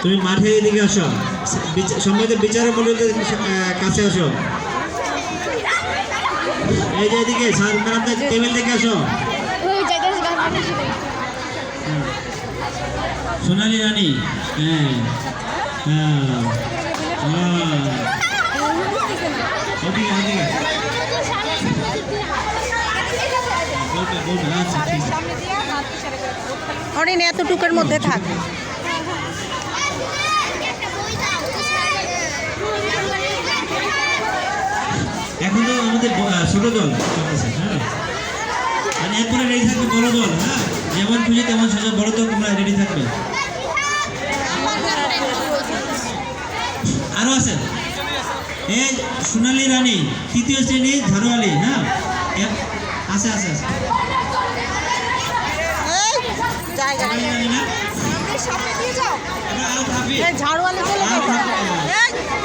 তুমি মাঠে এদিকে আসো, সম্মানিত বিচারক মণ্ডলীদের কাছে আসো। এই যে এদিকে স্যার ম্যাডামদের টেবিল থেকে আসো। সোনালী রানী, হ্যাঁ হ্যাঁ হ্যাঁ, ওদিকে ওদিকে আচ্ছা ঠিক আছে। অরিন এতটুকুর মধ্যে থাক। এখন তো আমাদের ছোট দল চলতেছে, হ্যাঁ, মানে এরপরে রেডি থাকবে বড় দল। হ্যাঁ, যেমন খুঁজে তেমন সোজা বড় দল তোমরা রেডি থাকবে। আরো আছে এই সোনালী রানী, তৃতীয় শ্রেণী ঝাড়ুয়ালি। হ্যাঁ আছে আছে আছে। সোনালী রানী না,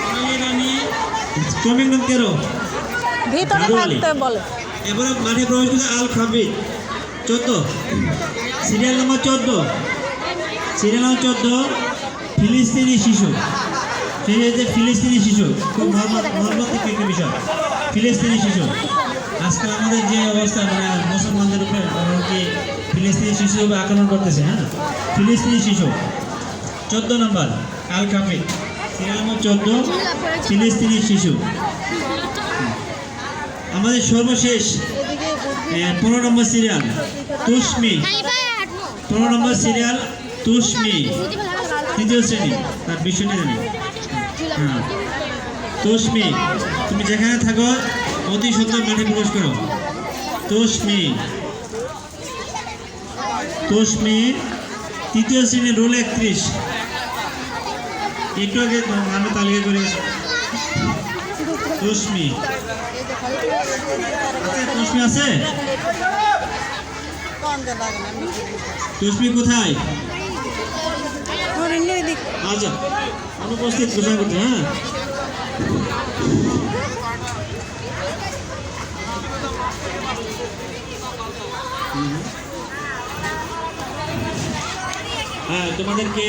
সোনালী রানী ক্রমিক নাম 13 ভিতরে থাকতে বলে। এবারে মাঠে প্রবেশ করছে আল খাবিদ 14, সিরিয়াল নম্বর 14, সিরিয়াল নম্বর 14 ফিলিস্তিনি শিশু। ফিলিস্তিনি শিশু খুব মর্মান্তিক একটি বিষয়। ফিলিস্তিনি শিশু আজকাল আমাদের যে অবস্থা, মানে মুসলমানদের উপরে কি ফিলিস্তিনি শিশু আক্রমণ করতেছে। হ্যাঁ, ফিলিস্তিনি শিশু 14 নম্বর আল খাবিদ, সিরিয়াল নম্বর 14 ফিলিস্তিনি শিশু। আমাদের সর্বশেষ 15 নম্বর সিরিয়াল তুষ্মি, 15 নম্বর সিরিয়াল তুষ্মি, তৃতীয় শ্রেণী, তার বিষয়টি জানি। হ্যাঁ তুষ্মি, তুমি যেখানে থাকো অতি সত্তর মাঠে প্রবেশ করো। তুষ্মি, তুষ্মি তৃতীয় শ্রেণী, রোল 31। একটু আগে আমি তালিকা করে তুষ্মি তুষ্মি আছে? তুষ্মি কোথায়? আচ্ছা, অনুপস্থিত ঘোষণা করতে। হ্যাঁ, হ্যাঁ তোমাদেরকে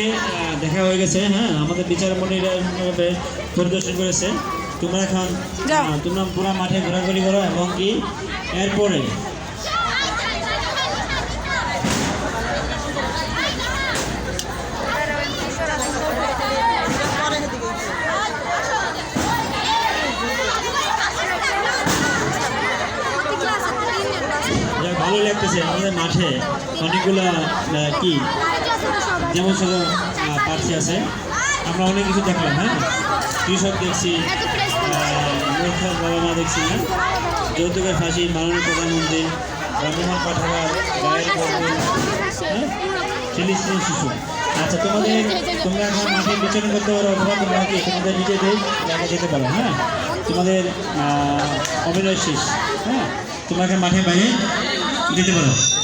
দেখা হয়ে গেছে। হ্যাঁ, আমাদের বিচারমণ্ডলীরা পরিদর্শন করেছে। তোমরা এখন তোমরা পুরো মাঠে ঘোরাঘুরি করো এবং কি এরপরে ভালো লাগতেছে আমাদের মাঠে অনেকগুলা কি যেমন ছোট প্রার্থী আছে। আমরা অনেক কিছু দেখলাম। হ্যাঁ, কৃষক দেখছি, মূর্খার বাবা মা দেখছি। হ্যাঁ, যৌতুকের ফাঁসি, মাননীয় প্রধানমন্ত্রী, রামমোহন পাঠাগার, গায়ের কর্মী, হ্যাঁ, ফিলিস্তিনি শিশু। আচ্ছা, তোমরা এখন মাঠে বিচরণ করতে পারো অথবা তোমরা কি তোমাদের নিজেদের জায়গায় যেতে পারো। হ্যাঁ, তোমাদের অভিনয় শেষ। হ্যাঁ, তোমরা এখন মাঠে বাইরে যেতে পারো।